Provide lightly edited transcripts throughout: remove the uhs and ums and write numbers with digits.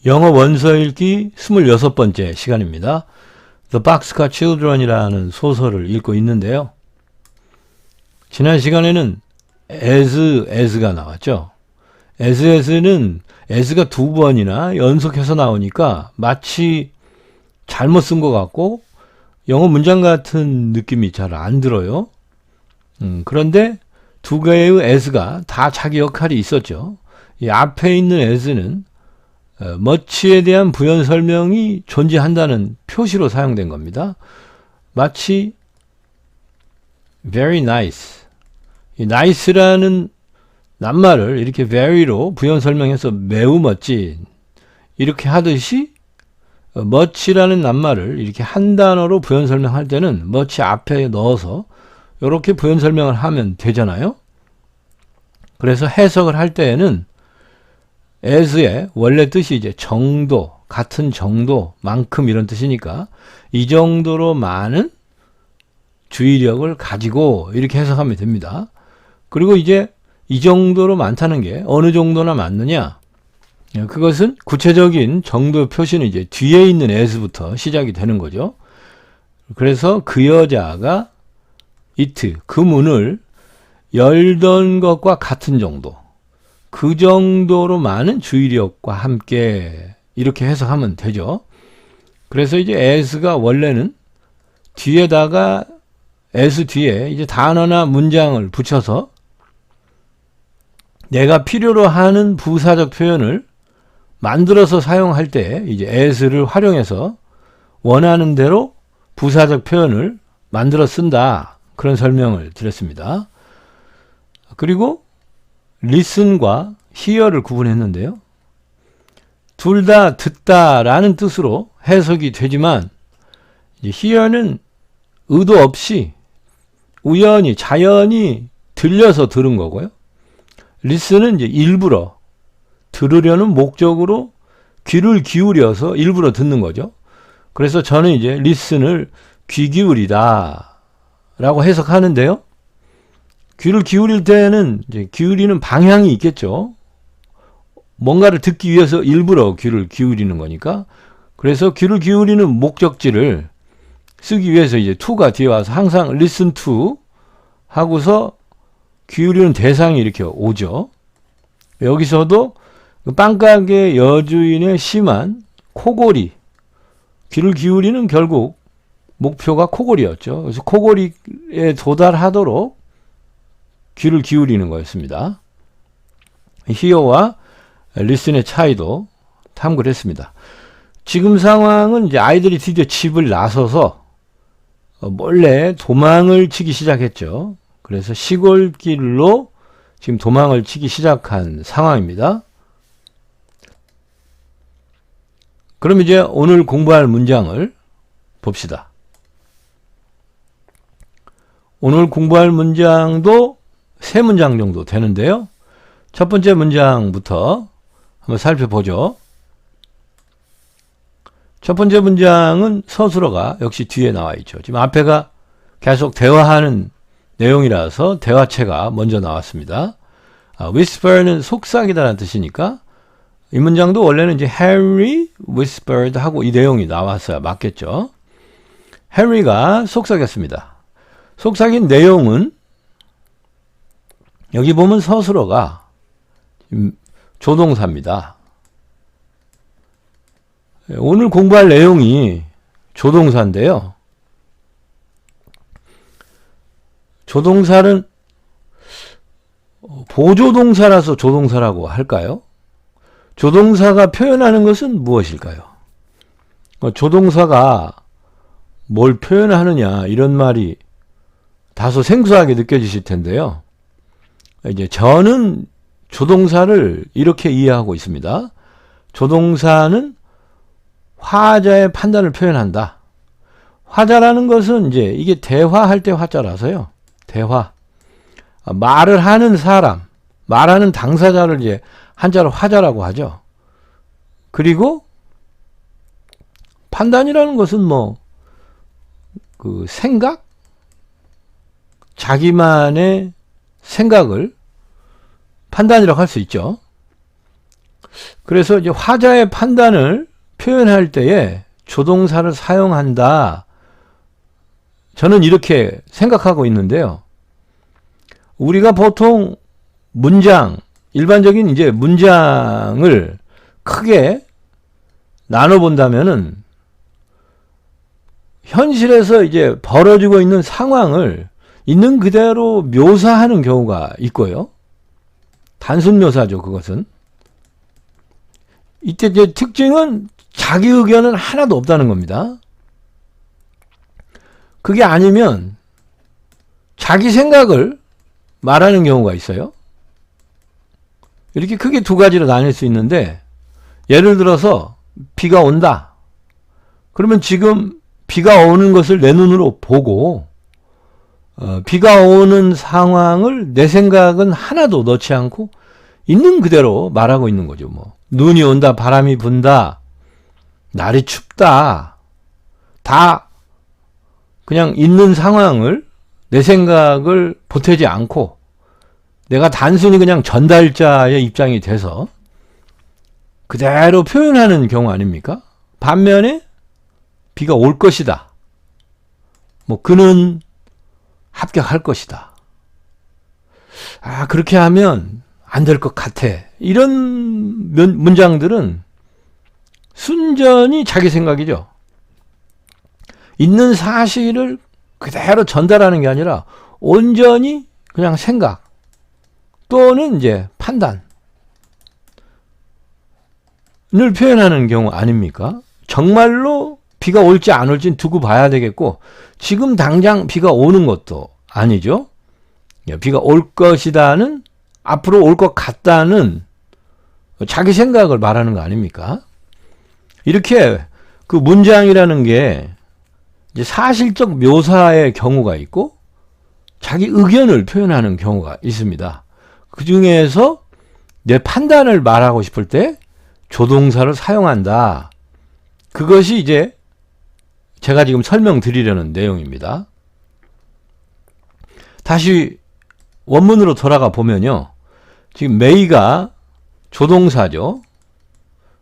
영어 원서 읽기 26번째 시간입니다. The Boxcar Children이라는 소설을 읽고 있는데요. 지난 시간에는 as가 나왔죠. as는 as가 두 번이나 연속해서 나오니까 마치 잘못 쓴 것 같고 영어 문장 같은 느낌이 잘 안 들어요. 그런데 두 개의 as가 다 자기 역할이 있었죠. 이 앞에 있는 as는 much에 대한 부연 설명이 존재한다는 표시로 사용된 겁니다. 마치 very nice, 이 nice라는 낱말을 이렇게 very로 부연 설명해서 매우 멋진 이렇게 하듯이 much라는 낱말을 이렇게 한 단어로 부연 설명할 때는 much 앞에 넣어서 이렇게 부연 설명을 하면 되잖아요. 그래서 해석을 할 때에는 as의 원래 뜻이 이제 정도, 같은 정도, 만큼 이런 뜻이니까 이 정도로 많은 주의력을 가지고 이렇게 해석하면 됩니다. 그리고 이제 이 정도로 많다는 게 어느 정도나 많느냐? 그것은 구체적인 정도 표시는 이제 뒤에 있는 as부터 시작이 되는 거죠. 그래서 그 여자가 it, 그 문을 열던 것과 같은 정도, 그 정도로 많은 주의력과 함께 이렇게 해석하면 되죠. 그래서 이제 as가 원래는 뒤에다가 as 뒤에 이제 단어나 문장을 붙여서 내가 필요로 하는 부사적 표현을 만들어서 사용할 때 이제 as를 활용해서 원하는 대로 부사적 표현을 만들어 쓴다. 그런 설명을 드렸습니다. 그리고 listen과 hear를 구분했는데요. 둘 다 듣다라는 뜻으로 해석이 되지만 hear는 의도 없이 우연히 자연히 들려서 들은 거고요. listen은 이제 일부러 들으려는 목적으로 귀를 기울여서 일부러 듣는 거죠. 그래서 저는 이제 listen을 귀 기울이다 라고 해석하는데요. 귀를 기울일 때는 이제 기울이는 방향이 있겠죠. 뭔가를 듣기 위해서 일부러 귀를 기울이는 거니까. 그래서 귀를 기울이는 목적지를 쓰기 위해서 이제 to가 뒤에 와서 항상 listen to 하고서 기울이는 대상이 이렇게 오죠. 여기서도 빵가게 여주인의 심한 코골이, 귀를 기울이는 결국 목표가 코골이였죠. 그래서 코골이에 도달하도록 귀를 기울이는 거였습니다. hear와 listen의 차이도 탐구를 했습니다. 지금 상황은 이제 아이들이 드디어 집을 나서서 몰래 도망을 치기 시작했죠. 그래서 시골길로 지금 도망을 치기 시작한 상황입니다. 그럼 이제 오늘 공부할 문장을 봅시다. 오늘 공부할 문장도 3문장 정도 되는데요. 첫 번째 문장부터 한번 살펴보죠. 첫 번째 문장은 서술어가 역시 뒤에 나와 있죠. 지금 앞에가 계속 대화하는 내용이라서 대화체가 먼저 나왔습니다. whisper는 속삭이다라는 뜻이니까 이 문장도 원래는 이제 Harry whispered 하고 이 내용이 나왔어야 맞겠죠. 해리가 속삭였습니다. 속삭인 내용은 여기 보면 서술어가 조동사입니다. 오늘 공부할 내용이 조동사인데요. 조동사는 보조동사라서 조동사라고 할까요? 조동사가 표현하는 것은 무엇일까요? 조동사가 뭘 표현하느냐 이런 말이 다소 생소하게 느껴지실 텐데요. 이제 저는 조동사를 이렇게 이해하고 있습니다. 조동사는 화자의 판단을 표현한다. 화자라는 것은 이제 이게 대화할 때 화자라서요. 대화. 말을 하는 사람, 말하는 당사자를 이제 한자로 화자라고 하죠. 그리고 판단이라는 것은 그 생각? 자기만의 생각을 판단이라고 할 수 있죠. 그래서 이제 화자의 판단을 표현할 때에 조동사를 사용한다. 저는 이렇게 생각하고 있는데요. 우리가 보통 문장, 일반적인 이제 문장을 크게 나눠본다면은 현실에서 이제 벌어지고 있는 상황을 있는 그대로 묘사하는 경우가 있고요. 단순 묘사죠, 그것은. 이때 이제 특징은 자기 의견은 하나도 없다는 겁니다. 그게 아니면 자기 생각을 말하는 경우가 있어요. 이렇게 크게 두 가지로 나뉠 수 있는데, 예를 들어서 비가 온다. 그러면 지금 비가 오는 것을 내 눈으로 보고 비가 오는 상황을 내 생각은 하나도 넣지 않고 있는 그대로 말하고 있는 거죠. 뭐 눈이 온다, 바람이 분다, 날이 춥다, 다 그냥 있는 상황을 내 생각을 보태지 않고 내가 단순히 그냥 전달자의 입장이 돼서 그대로 표현하는 경우 아닙니까? 반면에 비가 올 것이다. 뭐 그는 합격할 것이다. 아, 그렇게 하면 안 될 것 같아. 이런 문장들은 순전히 자기 생각이죠. 있는 사실을 그대로 전달하는 게 아니라 온전히 그냥 생각 또는 이제 판단을 표현하는 경우 아닙니까? 정말로 비가 올지 안 올지는 두고 봐야 되겠고, 지금 당장 비가 오는 것도 아니죠. 비가 올 것이다는, 앞으로 올 것 같다는 자기 생각을 말하는 거 아닙니까? 이렇게 그 문장이라는 게 이제 사실적 묘사의 경우가 있고 자기 의견을 표현하는 경우가 있습니다. 그 중에서 내 판단을 말하고 싶을 때 조동사를 사용한다. 그것이 이제 제가 지금 설명드리려는 내용입니다. 다시 원문으로 돌아가 보면요. 지금 메이가 조동사죠.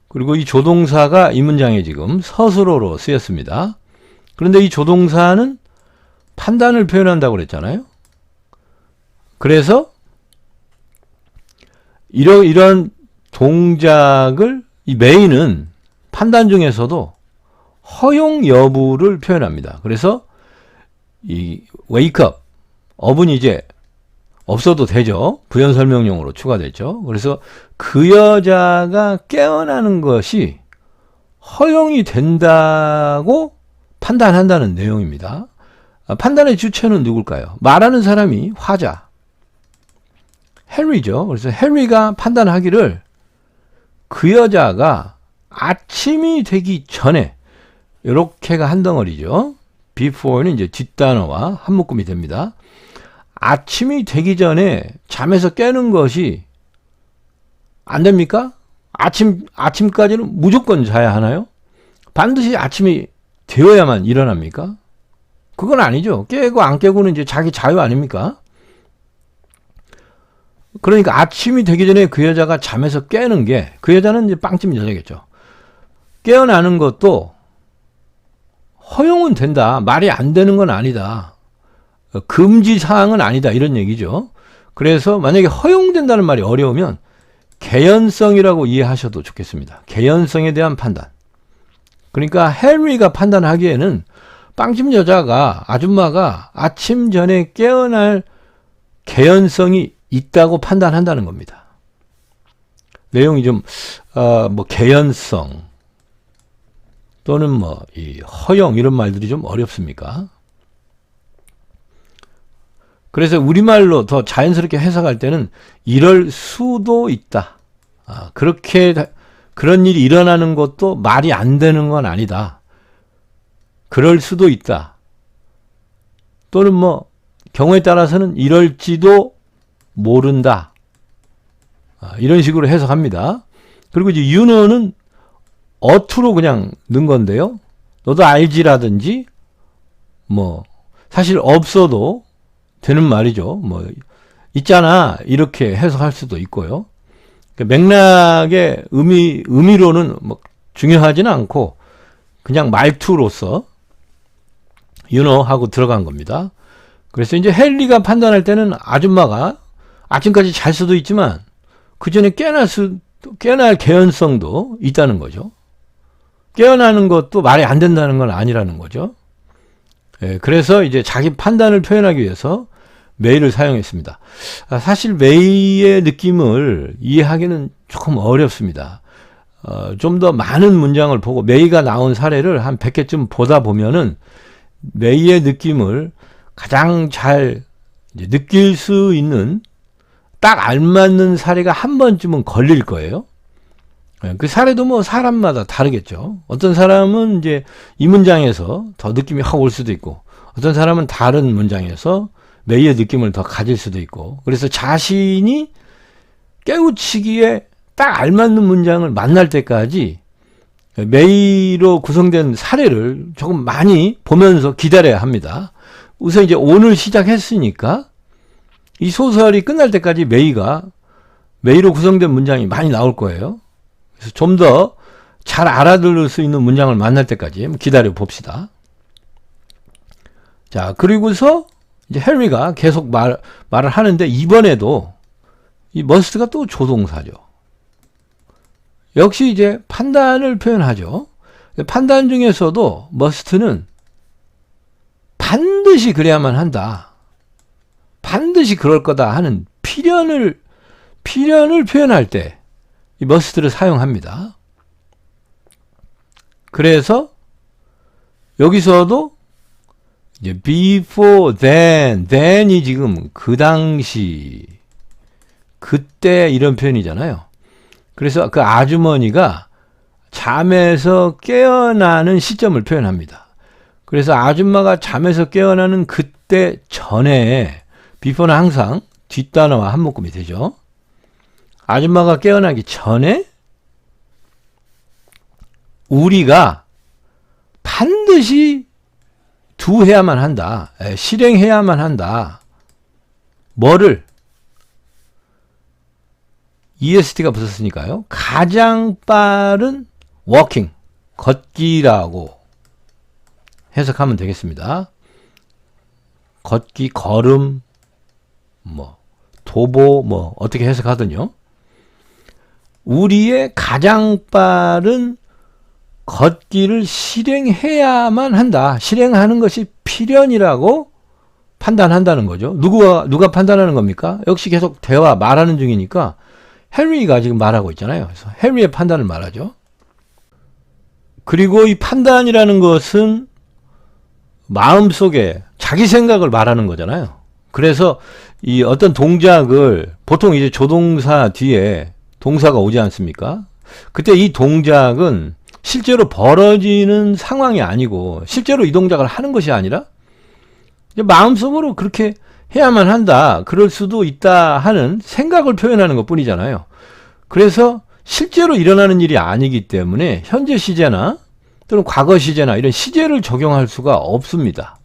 그리고 이 조동사가 이 문장에 지금 서술어로 쓰였습니다. 그런데 이 조동사는 판단을 표현한다고 그랬잖아요. 그래서 이런 동작을 이 메이는 판단 중에서도 허용 여부를 표현합니다. 그래서 이 wake up, up은 이제 없어도 되죠. 부연 설명용으로 추가됐죠. 그래서 그 여자가 깨어나는 것이 허용이 된다고 판단한다는 내용입니다. 판단의 주체는 누굴까요? 말하는 사람이 화자 헨리죠. 그래서 헨리가 판단하기를 그 여자가 아침이 되기 전에, 이렇게가 한 덩어리죠. before는 이제 뒷단어와 한 묶음이 됩니다. 아침이 되기 전에 잠에서 깨는 것이 안 됩니까? 아침까지는 무조건 자야 하나요? 반드시 아침이 되어야만 일어납니까? 그건 아니죠. 깨고 안 깨고는 이제 자기 자유 아닙니까? 그러니까 아침이 되기 전에 그 여자가 잠에서 깨는 게, 그 여자는 이제 빵집 여자겠죠. 깨어나는 것도 허용은 된다. 말이 안 되는 건 아니다. 금지사항은 아니다. 이런 얘기죠. 그래서 만약에 허용된다는 말이 어려우면 개연성이라고 이해하셔도 좋겠습니다. 개연성에 대한 판단. 그러니까 헨리가 판단하기에는 빵집 여자가, 아줌마가 아침 전에 깨어날 개연성이 있다고 판단한다는 겁니다. 내용이 좀 뭐 개연성 또는 뭐 이 허용 이런 말들이 좀 어렵습니까? 그래서 우리말로 더 자연스럽게 해석할 때는 이럴 수도 있다. 그런 일이 일어나는 것도 말이 안 되는 건 아니다. 그럴 수도 있다. 또는 뭐 경우에 따라서는 이럴지도 모른다. 이런 식으로 해석합니다. 그리고 이제 윤어는 어투로 그냥 넣은 건데요. 너도 알지라든지 뭐 사실 없어도 되는 말이죠. 뭐 있잖아 이렇게 해석할 수도 있고요. 맥락의 의미로는 뭐 중요하지는 않고 그냥 말투로서 하고 들어간 겁니다. 그래서 이제 헨리가 판단할 때는 아줌마가 아침까지 잘 수도 있지만 그 전에 깨어날 개연성도 있다는 거죠. 깨어나는 것도 말이 안 된다는 건 아니라는 거죠. 그래서 이제 자기 판단을 표현하기 위해서 메이를 사용했습니다. 사실 메이의 느낌을 이해하기는 조금 어렵습니다. 좀 더 많은 문장을 보고 메이가 나온 사례를 한 100개쯤 보다 보면은 메이의 느낌을 가장 잘 느낄 수 있는 딱 알맞는 사례가 한 번쯤은 걸릴 거예요. 그 사례도 뭐 사람마다 다르겠죠. 어떤 사람은 이제 이 문장에서 더 느낌이 확 올 수도 있고, 어떤 사람은 다른 문장에서 메이의 느낌을 더 가질 수도 있고, 그래서 자신이 깨우치기에 딱 알맞는 문장을 만날 때까지 메이로 구성된 사례를 조금 많이 보면서 기다려야 합니다. 우선 이제 오늘 시작했으니까 이 소설이 끝날 때까지 메이로 구성된 문장이 많이 나올 거예요. 그래서 좀 더 잘 알아들을 수 있는 문장을 만날 때까지 기다려 봅시다. 자, 그리고서 이제 헨리가 계속 말을 하는데 이번에도 이 머스트가 또 조동사죠. 역시 이제 판단을 표현하죠. 판단 중에서도 머스트는 반드시 그래야만 한다. 반드시 그럴 거다 하는 필연을 표현할 때 이 머스트를 사용합니다. 그래서 여기서도 이제 before then이 지금 그 당시 그때 이런 표현이잖아요. 그래서 그 아주머니가 잠에서 깨어나는 시점을 표현합니다. 그래서 아줌마가 잠에서 깨어나는 그때 전에 before는 항상 뒷단어와 한 묶음이 되죠. 아줌마가 깨어나기 전에 우리가 반드시 두해야만 한다. 실행해야만 한다. 뭐를? EST가 붙었으니까요. 가장 빠른 워킹, 걷기라고 해석하면 되겠습니다. 걷기, 걸음, 도보, 어떻게 해석하든요. 우리의 가장 빠른 걷기를 실행해야만 한다. 실행하는 것이 필연이라고 판단한다는 거죠. 누가 판단하는 겁니까? 역시 계속 말하는 중이니까 헨리가 지금 말하고 있잖아요. 그래서 헨리의 판단을 말하죠. 그리고 이 판단이라는 것은 마음속에 자기 생각을 말하는 거잖아요. 그래서 이 어떤 동작을 보통 이제 조동사 뒤에 동사가 오지 않습니까? 그때 이 동작은 실제로 벌어지는 상황이 아니고 실제로 이 동작을 하는 것이 아니라 마음속으로 그렇게 해야만 한다. 그럴 수도 있다 하는 생각을 표현하는 것 뿐이잖아요. 그래서 실제로 일어나는 일이 아니기 때문에 현재 시제나 또는 과거 시제나 이런 시제를 적용할 수가 없습니다.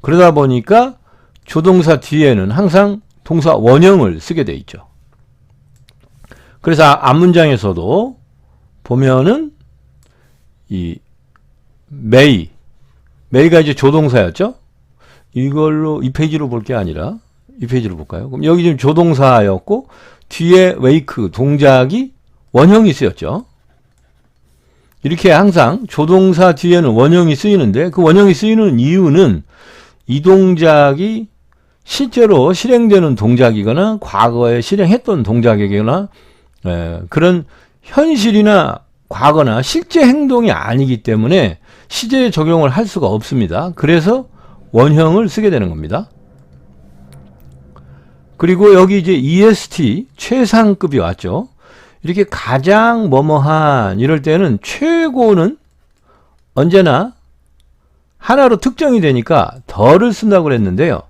그러다 보니까 조동사 뒤에는 항상 동사 원형을 쓰게 돼 있죠. 그래서 앞문장에서도 보면은 이 메이가 이제 조동사였죠. 이걸로 이 페이지로 볼 게 아니라 이 페이지로 볼까요? 그럼 여기 지금 조동사였고 뒤에 웨이크 동작이 원형이 쓰였죠. 이렇게 항상 조동사 뒤에는 원형이 쓰이는데 그 원형이 쓰이는 이유는 이 동작이 실제로 실행되는 동작이거나 과거에 실행했던 동작이거나 그런 현실이나 과거나 실제 행동이 아니기 때문에 시제에 적용을 할 수가 없습니다. 그래서 원형을 쓰게 되는 겁니다. 그리고 여기 이제 EST 최상급이 왔죠. 이렇게 가장 뭐뭐한 이럴 때는 최고는 언제나 하나로 특정이 되니까 더를 쓴다고 그랬는데요.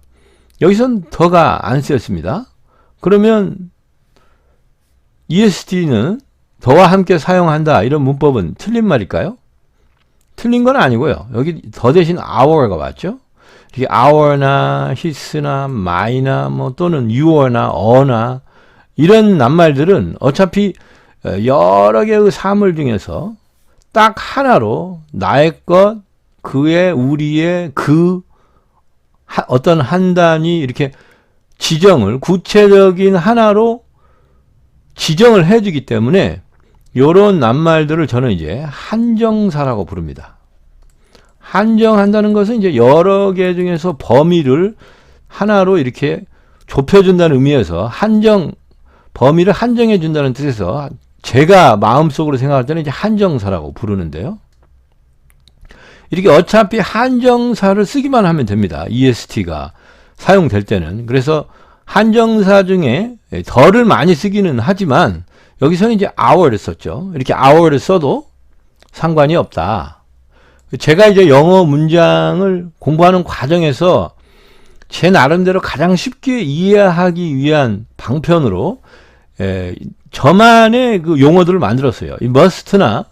여기선 더가 안 쓰였습니다. 그러면 EST는 더와 함께 사용한다 이런 문법은 틀린 말일까요? 틀린 건 아니고요. 여기 더 대신 our가 왔죠. 이게 our나 his나 my나 또는 you나 어나 이런 낱말들은 어차피 여러 개의 사물 중에서 딱 하나로 나의 것, 그의, 우리의, 어떤 한 단위 이렇게 지정을 구체적인 하나로 지정을 해주기 때문에 요런 낱말들을 저는 이제 한정사라고 부릅니다. 한정한다는 것은 이제 여러 개 중에서 범위를 하나로 이렇게 좁혀준다는 의미에서 범위를 한정해 준다는 뜻에서 제가 마음속으로 생각할 때는 이제 한정사라고 부르는데요. 이렇게 어차피 한정사를 쓰기만 하면 됩니다. EST가 사용될 때는. 그래서 한정사 중에 덜을 많이 쓰기는 하지만 여기서는 이제 hour를 썼죠. 이렇게 hour를 써도 상관이 없다. 제가 이제 영어 문장을 공부하는 과정에서 제 나름대로 가장 쉽게 이해하기 위한 방편으로 저만의 그 용어들을 만들었어요. 이 must나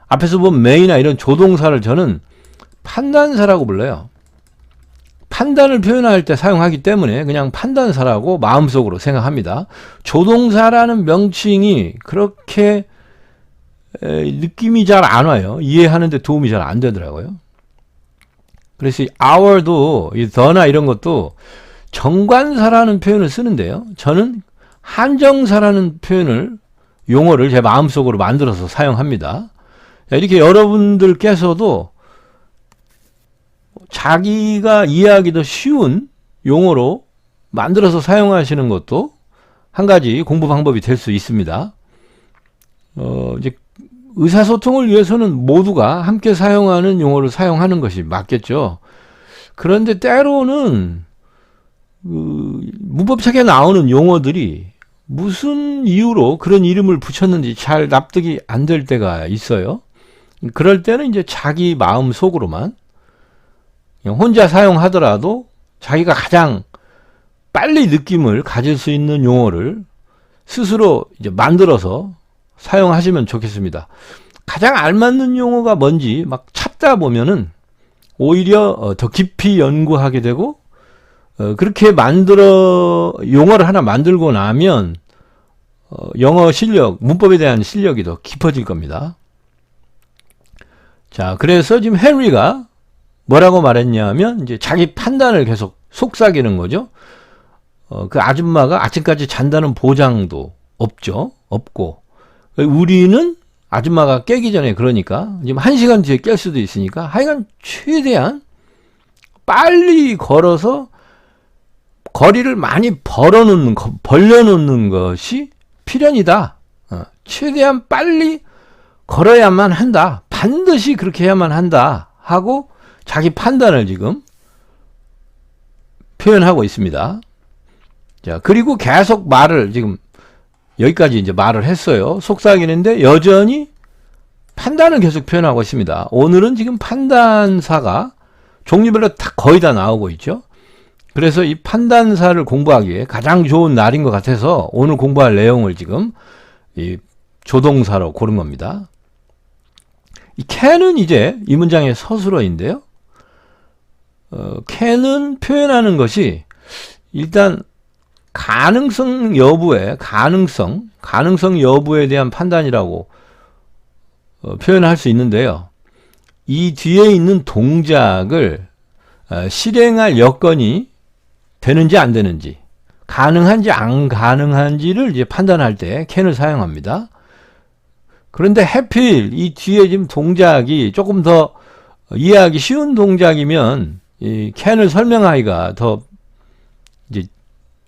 앞에서 본 may나 이런 조동사를 저는 판단사라고 불러요. 판단을 표현할 때 사용하기 때문에 그냥 판단사라고 마음속으로 생각합니다. 조동사라는 명칭이 그렇게 느낌이 잘 안 와요. 이해하는데 도움이 잘 안 되더라고요. 그래서 이 hour도 이 the나 이런 것도 정관사라는 표현을 쓰는데요. 저는 한정사라는 용어를 제 마음속으로 만들어서 사용합니다. 이렇게 여러분들께서도 자기가 이해하기 더 쉬운 용어로 만들어서 사용하시는 것도 한 가지 공부 방법이 될 수 있습니다. 이제 의사소통을 위해서는 모두가 함께 사용하는 용어를 사용하는 것이 맞겠죠. 그런데 때로는 문법책에 나오는 용어들이 무슨 이유로 그런 이름을 붙였는지 잘 납득이 안 될 때가 있어요. 그럴 때는 이제 자기 마음 속으로만 혼자 사용하더라도 자기가 가장 빨리 느낌을 가질 수 있는 용어를 스스로 이제 만들어서 사용하시면 좋겠습니다. 가장 알맞는 용어가 뭔지 막 찾다 보면은 오히려 더 깊이 연구하게 되고 그렇게 용어를 하나 만들고 나면 영어 실력, 문법에 대한 실력이 더 깊어질 겁니다. 자, 그래서 지금 헨리가 뭐라고 말했냐면 이제 자기 판단을 계속 속삭이는 거죠. 그 아줌마가 아침까지 잔다는 보장도 없고 우리는 아줌마가 깨기 전에 그러니까 지금 1시간 뒤에 깰 수도 있으니까 하여간 최대한 빨리 걸어서 거리를 많이 벌려놓는 것이 필연이다. 최대한 빨리 걸어야만 한다. 반드시 그렇게 해야만 한다. 하고 자기 판단을 지금 표현하고 있습니다. 자, 그리고 계속 말을 지금 여기까지 이제 말을 했어요. 속삭이는데 여전히 판단을 계속 표현하고 있습니다. 오늘은 지금 판단사가 종류별로 거의 다 나오고 있죠. 그래서 이 판단사를 공부하기에 가장 좋은 날인 것 같아서 오늘 공부할 내용을 지금 이 조동사로 고른 겁니다. 이 can은 이제 이 문장의 서술어인데요. can은 표현하는 것이 일단 가능성 여부에 대한 판단이라고 표현할 수 있는데요. 이 뒤에 있는 동작을 실행할 여건이 되는지 안 되는지, 가능한지 안 가능한지를 이제 판단할 때 can을 사용합니다. 그런데 하필 이 뒤에 지금 동작이 조금 더 이해하기 쉬운 동작이면 이 can을 설명하기가 더 이제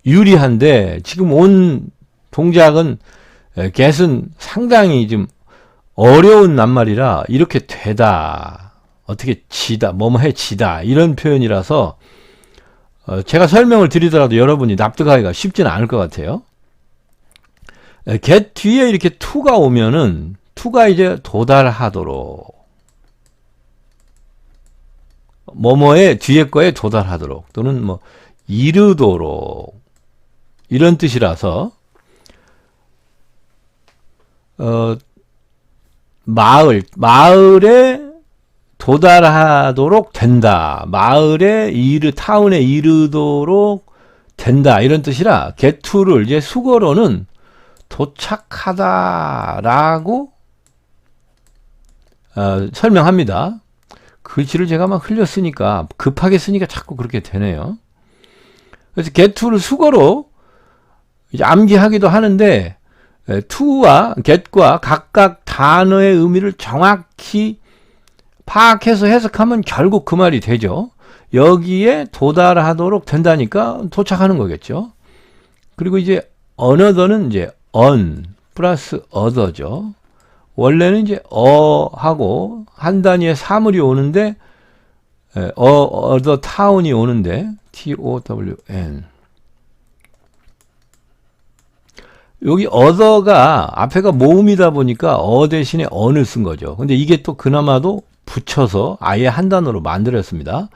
유리한데 지금 온 동작은 get은 상당히 좀 어려운 낱말이라 이렇게 되다, 어떻게 지다, 뭐뭐해 지다 이런 표현이라서 제가 설명을 드리더라도 여러분이 납득하기가 쉽지는 않을 것 같아요. get 뒤에 이렇게 to가 오면은 to가 이제 도달하도록, 뭐뭐에 뒤에 거에 도달하도록 또는 뭐 이르도록 이런 뜻이라서 마을에 도달하도록 된다. 타운에 이르도록 된다. 이런 뜻이라 get to를 이제 수거로는 도착하다라고 설명합니다. 글씨를 제가 막 흘렸으니까 급하게 쓰니까 자꾸 그렇게 되네요. 그래서 get to를 수거로 이제 암기하기도 하는데 to와 get과 각각 단어의 의미를 정확히 파악해서 해석하면 결국 그 말이 되죠. 여기에 도달하도록 된다니까 도착하는 거겠죠. 그리고 이제 another는 이제 on 플러스 other죠. 원래는 이제 하고 한 단위의 사물이 오는데 other town이 오는데 town 여기 other가 앞에가 모음이다 보니까 대신에 on을 쓴 거죠. 근데 이게 또 그나마도 붙여서 아예 한 단어로 만들었습니다.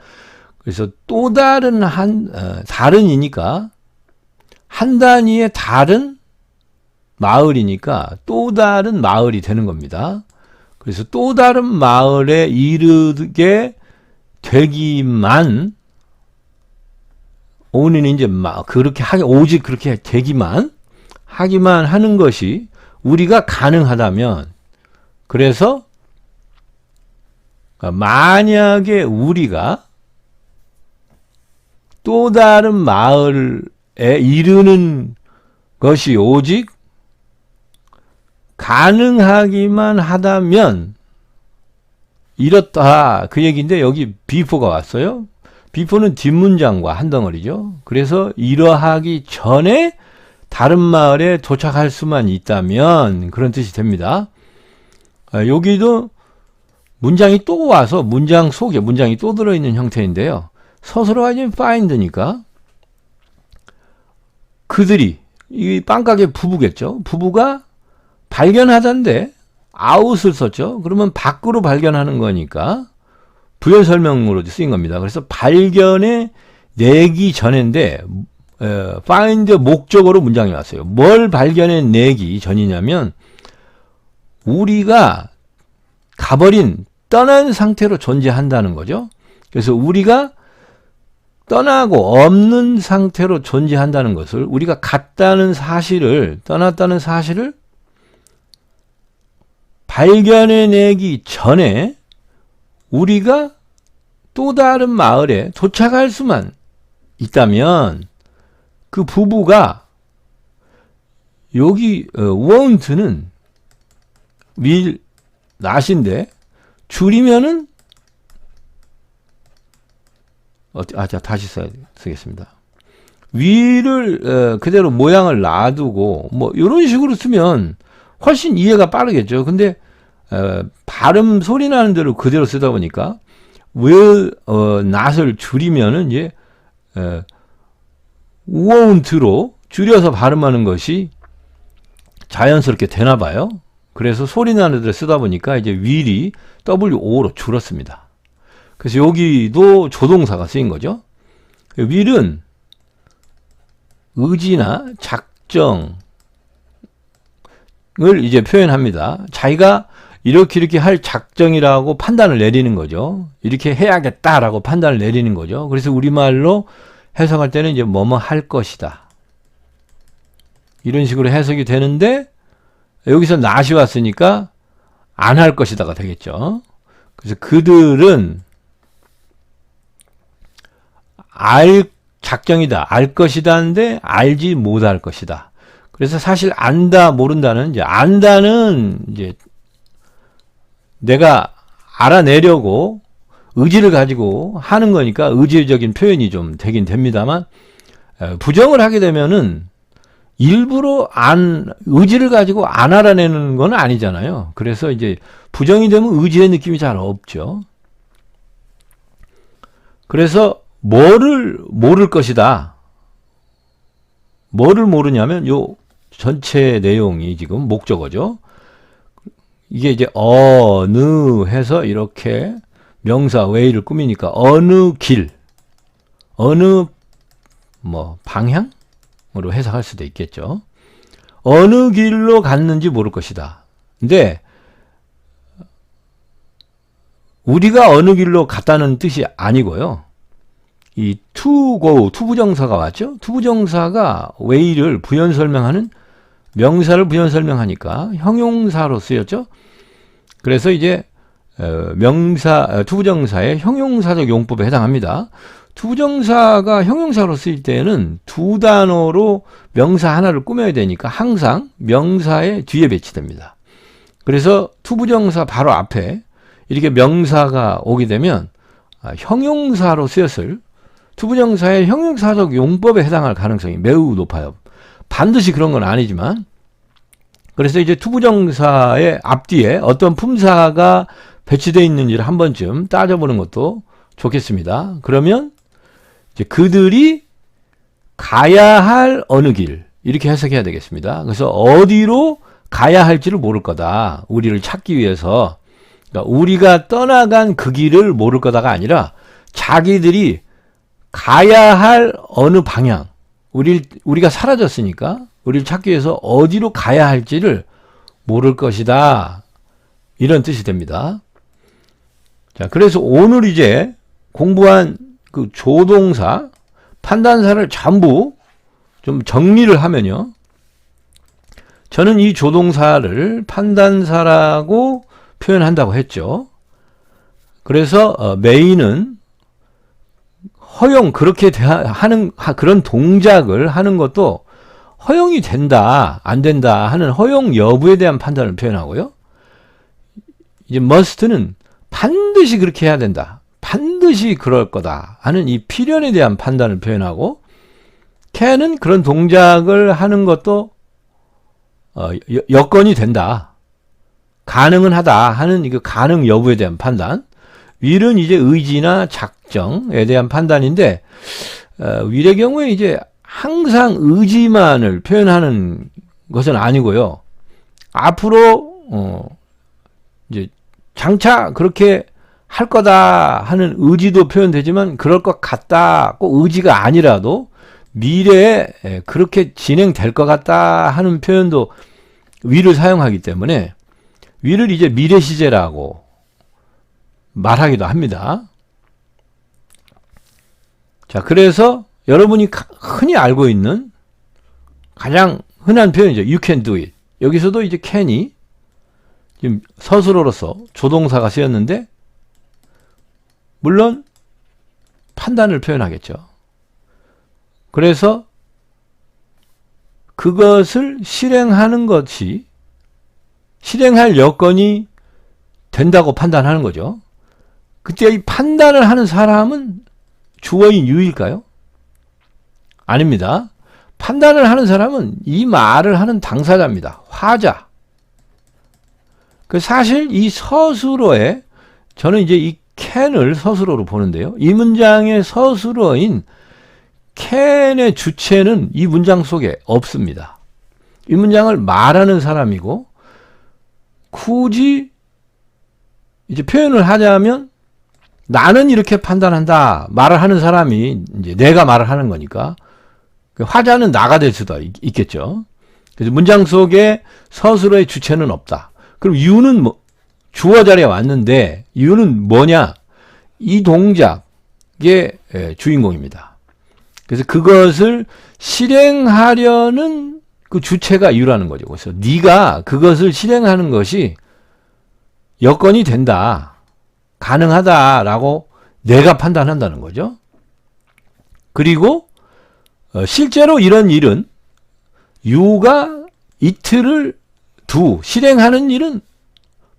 그래서 또 다른 다른이니까 한 단위의 다른 마을이니까 또 다른 마을이 되는 겁니다. 그래서 또 다른 마을에 이르게 되기만 오는 이제 그렇게 오직 그렇게 되기만 하기만 하는 것이 우리가 가능하다면 그래서 만약에 우리가 또 다른 마을에 이르는 것이 오직 가능하기만 하다면 이렇다 그 얘기인데 여기 before가 왔어요. before는 뒷문장과 한 덩어리죠. 그래서 이러하기 전에 다른 마을에 도착할 수만 있다면 그런 뜻이 됩니다. 여기도 문장이 또 와서 문장 속에 문장이 또 들어있는 형태인데요. 서술어가 이제 find니까 그들이 이 빵가게 부부겠죠. 부부가 발견하던데 out을 썼죠. 그러면 밖으로 발견하는 거니까 부연 설명으로 쓰인 겁니다. 그래서 발견해 내기 전인데 find 목적어로 문장이 왔어요. 뭘 발견해 내기 전이냐면 우리가 가버린 떠난 상태로 존재한다는 거죠. 그래서 우리가 떠나고 없는 상태로 존재한다는 것을 우리가 갔다는 사실을 떠났다는 사실을 발견해내기 전에 우리가 또 다른 마을에 도착할 수만 있다면 그 부부가 여기 won't는 will not인데 줄이면은 자 다시 쓰겠습니다. will을 그대로 모양을 놔두고 뭐 이런 식으로 쓰면 훨씬 이해가 빠르겠죠. 근데 발음 소리 나는 대로 그대로 쓰다 보니까 will not을 줄이면은 이제 won't로 줄여서 발음하는 것이 자연스럽게 되나 봐요. 그래서 소리 나는 대로 쓰다 보니까 이제 will이 WO로 줄었습니다. 그래서 여기도 조동사가 쓰인 거죠. will은 의지나 작정을 이제 표현합니다. 자기가 이렇게 할 작정이라고 판단을 내리는 거죠. 이렇게 해야겠다라고 판단을 내리는 거죠. 그래서 우리말로 해석할 때는 이제 뭐뭐 할 것이다. 이런 식으로 해석이 되는데 여기서 not이 왔으니까 안 할 것이다가 되겠죠. 그래서 그들은 작정이다, 알 것이다인데 알지 못할 것이다. 그래서 사실 안다, 모른다는 이제 안다는 이제 내가 알아내려고 의지를 가지고 하는 거니까 의지적인 표현이 좀 되긴 됩니다만 부정을 하게 되면은 일부러 의지를 가지고 안 알아내는 건 아니잖아요. 그래서 이제 부정이 되면 의지의 느낌이 잘 없죠. 그래서 뭐를 모를 것이다. 뭐를 모르냐면 요 전체 내용이 지금 목적어죠. 이게 이제 어느 해서 이렇게 명사 way를 꾸미니까 어느 길, 어느 뭐 방향으로 해석할 수도 있겠죠. 어느 길로 갔는지 모를 것이다. 근데 우리가 어느 길로 갔다는 뜻이 아니고요. 이 to go, 투부정사가 왔죠. 투부정사가 way를 부연 설명하는 명사를 부연 설명하니까 형용사로 쓰였죠. 그래서 이제 투부정사의 형용사적 용법에 해당합니다. 투부정사가 형용사로 쓰일 때는 두 단어로 명사 하나를 꾸며야 되니까 항상 명사의 뒤에 배치됩니다. 그래서 투부정사 바로 앞에 이렇게 명사가 오게 되면 형용사로 쓰였을 투부정사의 형용사적 용법에 해당할 가능성이 매우 높아요. 반드시 그런 건 아니지만, 그래서 이제 투부정사의 앞뒤에 어떤 품사가 배치되어 있는지를 한 번쯤 따져보는 것도 좋겠습니다. 그러면 이제 그들이 가야 할 어느 길, 이렇게 해석해야 되겠습니다. 그래서 어디로 가야 할지를 모를 거다. 우리를 찾기 위해서. 그러니까 우리가 떠나간 그 길을 모를 거다가 아니라 자기들이 가야 할 어느 방향, 우리가 사라졌으니까 우리를 찾기 위해서 어디로 가야 할지를 모를 것이다. 이런 뜻이 됩니다. 자, 그래서 오늘 이제 공부한 그 조동사, 판단사를 전부 좀 정리를 하면요. 저는 이 조동사를 판단사라고 표현한다고 했죠. 그래서 메인은 허용, 그렇게 하는 그런 동작을 하는 것도 허용이 된다, 안 된다 하는 허용 여부에 대한 판단을 표현하고요. 이제 must는 반드시 그렇게 해야 된다, 반드시 그럴 거다 하는 이 필연에 대한 판단을 표현하고, can은 그런 동작을 하는 것도 여건이 된다, 가능은 하다 하는 이 가능 여부에 대한 판단. will은 이제 의지나 작정에 대한 판단인데, will의 경우에 이제 항상 의지만을 표현하는 것은 아니고요. 앞으로 이제 장차 그렇게 할 거다 하는 의지도 표현되지만, 그럴 것 같다, 꼭 의지가 아니라도 미래에 그렇게 진행될 것 같다 하는 표현도 will을 사용하기 때문에 will을 이제 미래 시제라고 말하기도 합니다. 자, 그래서 여러분이 흔히 알고 있는 가장 흔한 표현이죠. You can do it. 여기서도 이제 can이 지금 서술어로서 조동사가 쓰였는데, 물론 판단을 표현하겠죠. 그래서 그것을 실행하는 것이, 실행할 여건이 된다고 판단하는 거죠. 그때 이 판단을 하는 사람은 주어인 you일까요? 아닙니다. 판단을 하는 사람은 이 말을 하는 당사자입니다. 화자. 사실 이 서술어에, 저는 이제 이 can을 서술어로 보는데요. 이 문장의 서술어인 can의 주체는 이 문장 속에 없습니다. 이 문장을 말하는 사람이고, 굳이 이제 표현을 하자면 나는 이렇게 판단한다 말을 하는 사람이 이제 내가 말을 하는 거니까 화자는 나가 될 수도 있겠죠. 그래서 문장 속에 서술어의 주체는 없다. 그럼 you는 뭐 주어 자리에 왔는데, you는 뭐냐? 이 동작의 주인공입니다. 그래서 그것을 실행하려는 그 주체가 you라는 거죠. 그래서 네가 그것을 실행하는 것이 여건이 된다, 가능하다라고 내가 판단한다는 거죠. 그리고 실제로 이런 일은 you가 it를 실행하는 일은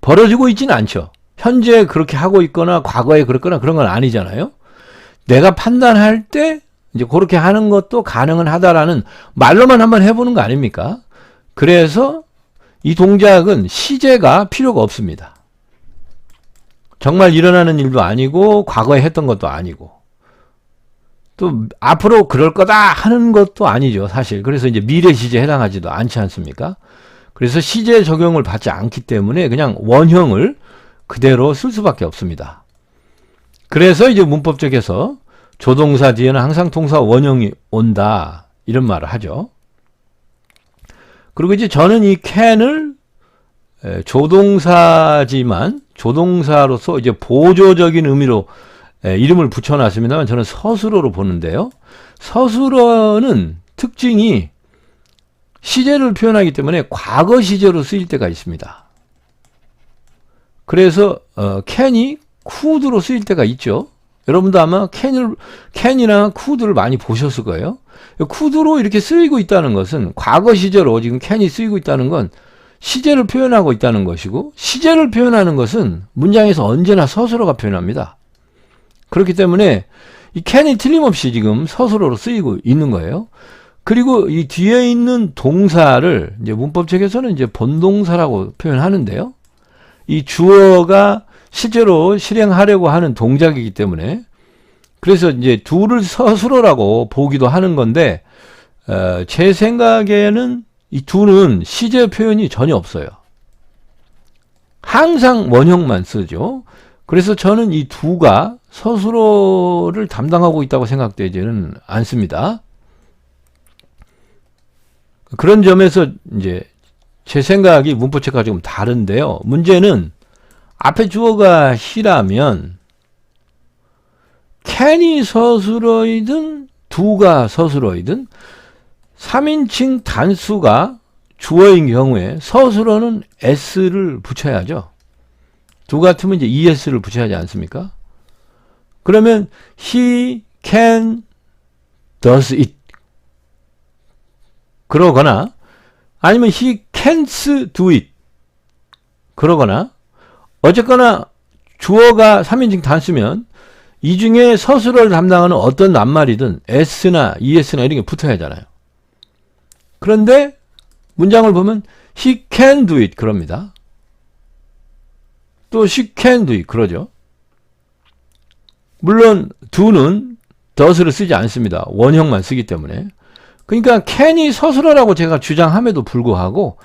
벌어지고 있지는 않죠. 현재 그렇게 하고 있거나 과거에 그랬거나 그런 건 아니잖아요. 내가 판단할 때 이제 그렇게 하는 것도 가능은 하다라는 말로만 한번 해보는 거 아닙니까? 그래서 이 동작은 시제가 필요가 없습니다. 정말 일어나는 일도 아니고 과거에 했던 것도 아니고 또 앞으로 그럴 거다 하는 것도 아니죠, 사실. 그래서 이제 미래 시제에 해당하지도 않지 않습니까? 그래서 시제 적용을 받지 않기 때문에 그냥 원형을 그대로 쓸 수밖에 없습니다. 그래서 이제 문법적에서 조동사 뒤에는 항상 동사 원형이 온다, 이런 말을 하죠. 그리고 이제 저는 이 can을 조동사지만 조동사로서 이제 보조적인 의미로 이름을 붙여놨습니다만, 저는 서술어로 보는데요. 서술어는 특징이 시제를 표현하기 때문에 과거 시제로 쓰일 때가 있습니다. 그래서 캔이 could로 쓰일 때가 있죠. 여러분도 아마 캔이나 could를 많이 보셨을 거예요. could로 이렇게 쓰이고 있다는 것은 과거 시제로 지금 캔이 쓰이고 있다는 건 시제를 표현하고 있다는 것이고, 시제를 표현하는 것은 문장에서 언제나 서술어가 표현합니다. 그렇기 때문에 이 캔이 틀림없이 지금 서술어로 쓰이고 있는 거예요. 그리고 이 뒤에 있는 동사를 이제 문법책에서는 이제 본동사라고 표현하는데요. 이 주어가 실제로 실행하려고 하는 동작이기 때문에, 그래서 이제 do를 서술어라고 보기도 하는 건데, 제 생각에는 이 do는 시제 표현이 전혀 없어요. 항상 원형만 쓰죠. 그래서 저는 이 do가 서술어를 담당하고 있다고 생각되지는 않습니다. 그런 점에서 이제 제 생각이 문법책과 조금 다른데요. 문제는 앞에 주어가 he라면 can이 서술어이든 do가 서술어이든 3인칭 단수가 주어인 경우에 서술어는 s를 붙여야죠. do 같으면 이제 es를 붙여야 하지 않습니까? 그러면 he can does it 그러거나, 아니면 he can't do it 그러거나, 어쨌거나 주어가 3인칭 단수면 이 중에 서술어를 담당하는 어떤 낱말이든 s나 es나 이런 게 붙어야 하잖아요. 그런데 문장을 보면 he can do it 그럽니다. 또 she can do it 그러죠. 물론 do는 does를 쓰지 않습니다. 원형만 쓰기 때문에. 그러니까 can이 서술어라고 제가 주장함에도 불구하고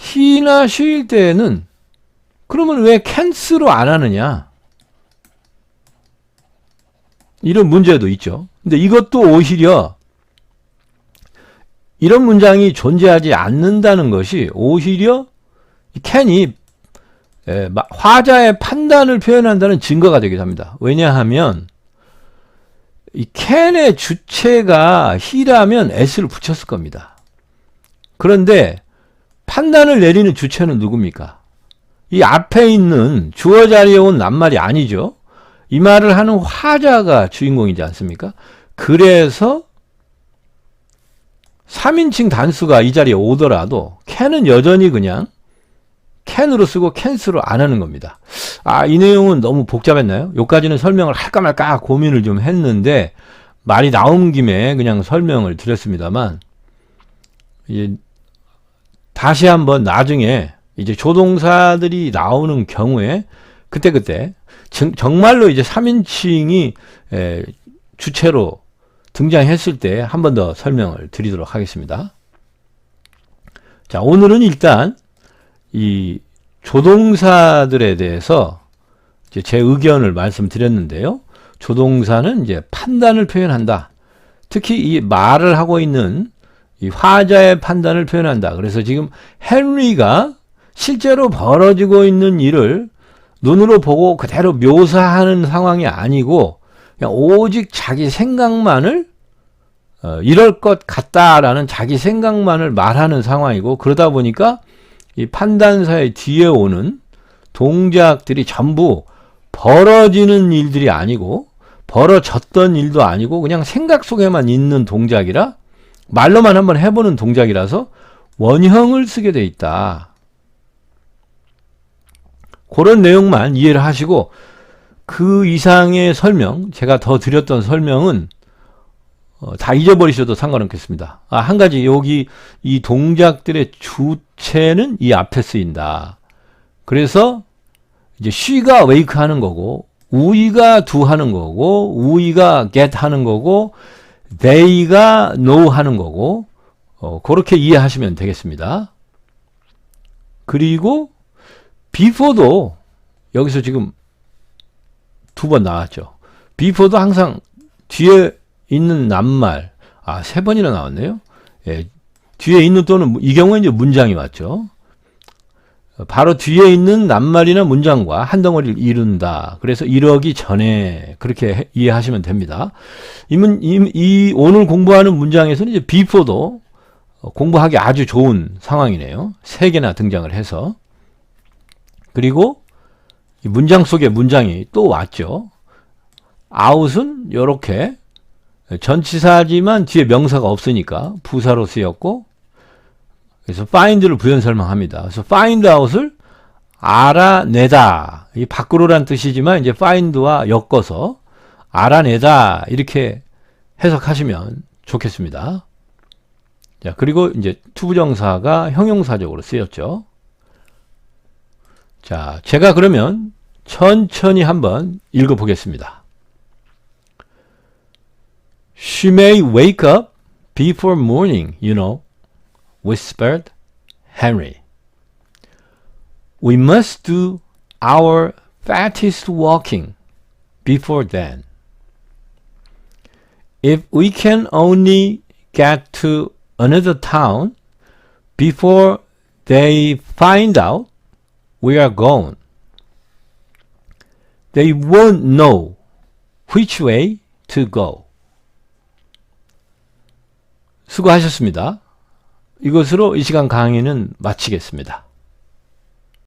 he나 she일 때에는 그러면 왜 can't로 안 하느냐, 이런 문제도 있죠. 근데 이것도 오히려 이런 문장이 존재하지 않는다는 것이 오히려 can이 화자의 판단을 표현한다는 증거가 되기도 합니다. 왜냐하면 이 can의 주체가 he라면 s를 붙였을 겁니다. 그런데 판단을 내리는 주체는 누굽니까? 이 앞에 있는 주어 자리에 온 낱말이 아니죠. 이 말을 하는 화자가 주인공이지 않습니까? 그래서 3인칭 단수가 이 자리에 오더라도 can은 여전히 그냥 can으로 쓰고 can't로 안 하는 겁니다. 이 내용은 너무 복잡했나요? 여기까지는 설명을 할까 말까 고민을 좀 했는데 말이 나온 김에 그냥 설명을 드렸습니다만, 이제 다시 한번 나중에 이제 조동사들이 나오는 경우에 그때 정말로 이제 3인칭이 주체로 등장했을 때 한 번 더 설명을 드리도록 하겠습니다. 자, 오늘은 일단 이 조동사들에 대해서 이제 제 의견을 말씀드렸는데요. 조동사는 이제 판단을 표현한다. 특히 이 말을 하고 있는 이 화자의 판단을 표현한다. 그래서 지금 헨리가 실제로 벌어지고 있는 일을 눈으로 보고 그대로 묘사하는 상황이 아니고 그냥 오직 자기 생각만을 이럴 것 같다라는 자기 생각만을 말하는 상황이고, 그러다 보니까 이 판단사의 뒤에 오는 동작들이 전부 벌어지는 일들이 아니고 벌어졌던 일도 아니고 그냥 생각 속에만 있는 동작이라, 말로만 한번 해보는 동작이라서 원형을 쓰게 돼 있다. 그런 내용만 이해를 하시고, 그 이상의 설명, 제가 더 드렸던 설명은 다 잊어버리셔도 상관없겠습니다. 한 가지, 여기 이 동작들의 주체는 이 앞에 쓰인다. 그래서 이제 she가 wake 하는 거고, we가 do 하는 거고, we가 get 하는 거고, they가 know 하는 거고, 그렇게 이해하시면 되겠습니다. 그리고 before도 여기서 지금 두 번 나왔죠. before도 항상 뒤에 있는 낱말, 3번이나 나왔네요. 예, 뒤에 있는 또는 이 경우에 이제 문장이 왔죠. 바로 뒤에 있는 낱말이나 문장과 한 덩어리를 이룬다. 그래서 이러기 전에 그렇게 이해하시면 됩니다. 이 오늘 공부하는 문장에서는 이제 before도 공부하기 아주 좋은 상황이네요. 3개나 등장을 해서. 그리고 이 문장 속에 문장이 또 왔죠. out은 이렇게 전치사지만 뒤에 명사가 없으니까 부사로 쓰였고, 그래서 find를 부연 설명합니다. 그래서 find out을 알아내다, 이 밖으로란 뜻이지만 이제 find와 엮어서 알아내다 이렇게 해석하시면 좋겠습니다. 자, 그리고 이제 투부정사가 형용사적으로 쓰였죠. 자, 제가 그러면 천천히 한번 읽어보겠습니다. She may wake up before morning, you know, whispered Henry. We must do our fattest walking before then. If we can only get to another town before they find out we are gone, they won't know which way to go. 수고하셨습니다. 이것으로 이 시간 강의는 마치겠습니다.